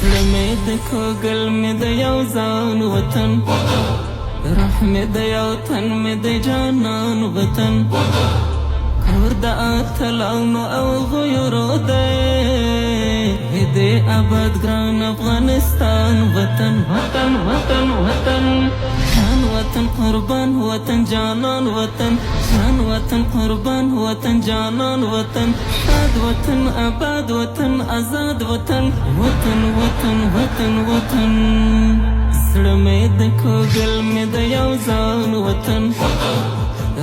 زړه مې د کوګل مې د یو ځان وطن، روح مې د یو تن مې د جانان وطن، کور د اتلانو او غیرو دی د آباد ګران افغانستان وطن وطن وطن وطن جان وطن قربان وطن جانان وطن جان وطن قربان وطن جانان وطن شاد وطن آباد وطن آزاد وطن وطن وطن وطن وطن زړه مې د کوګل مې د یو ځان وطن،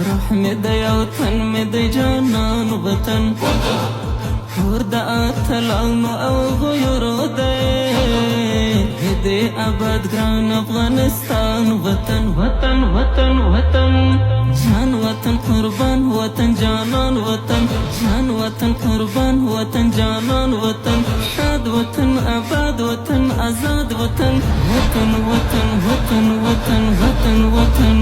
روح مې د یو تن مې د جانان وطن، کور د اتلانو او غیرو دی د آباد ګران افغانستان وطن وطن وطن وطن جان وطن قربان وطن جانان وطن جان وطن قربان وطن جانان وطن شاد وطن آباد وطن آزاد وطن وطن وطن وطن وطن وطن وطن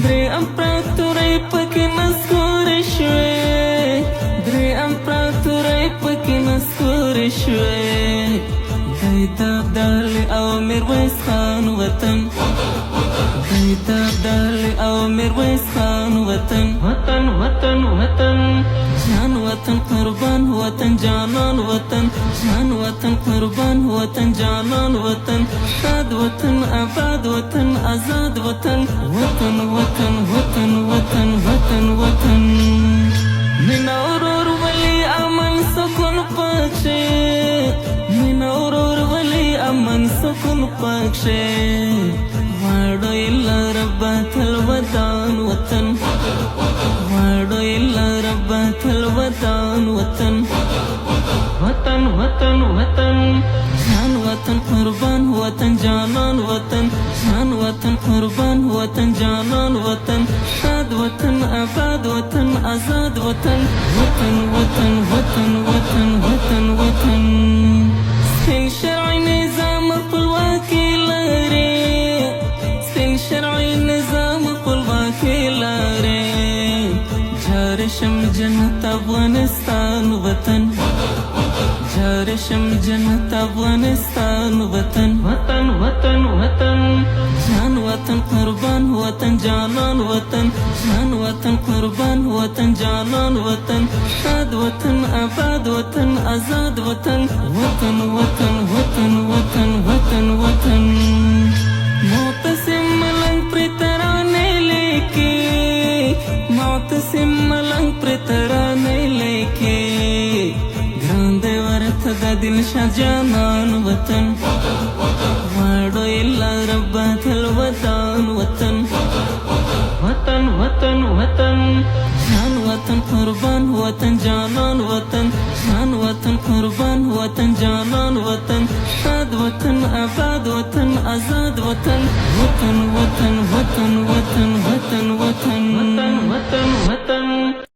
درې امپراتورۍ پکې نسکورې شوې، درې امپراتورۍ پکې نسکورې شوې، دی د ابدالي او میرویس خان وطن، دی د ابدالي او میرویس خان وطن وطن وطن وطن جان وطن قربان وطن جانان وطن جان وطن قربان وطن جانان وطن شاد وطن آباد وطن آزاد وطن وطن وطن وطن وطن وطن وطن مینا ورور ولی امن سکون پکشه، مینا ورور ولی امن سکون پکشه، غواړو الا رب تل ودان وطن، غواړو الا رب تل ودان وطن وطن وطن وطن جان وطن قربان وطن جانان وطن جان وطن قربان وطن جانان وطن شاد وطن آباد وطن آزاد وطن وطن وطن وطن وطن وطن وطن سپین شرعي نظام خپلواکي لري، سپین شرعي نظام خپلواکي لري، جارشم جنت افغانستان وطن، جارشم جنت افغانستان وطن وطن وطن وطن جان وطن قربان وطن جانان وطن جان وطن قربان وطن جانان وطن شاد وطن آباد وطن آزاد وطن وطن وطن وطن وطن وطن وطن معتصم ملنګ پر ترانې لیکي، معتصم ملنګ پر ترانې لیکي، ګران دی ورته د دلشاد جانان وطن، غواړو الا رب تل ودان وطن وطن وطن وطن جان وطن قربان وطن جانان وطن جان وطن قربان وطن جانان وطن شاد وطن آباد وطن آزاد وطن وطن وطن وطن وطن وطن وطن وطن وطن وطن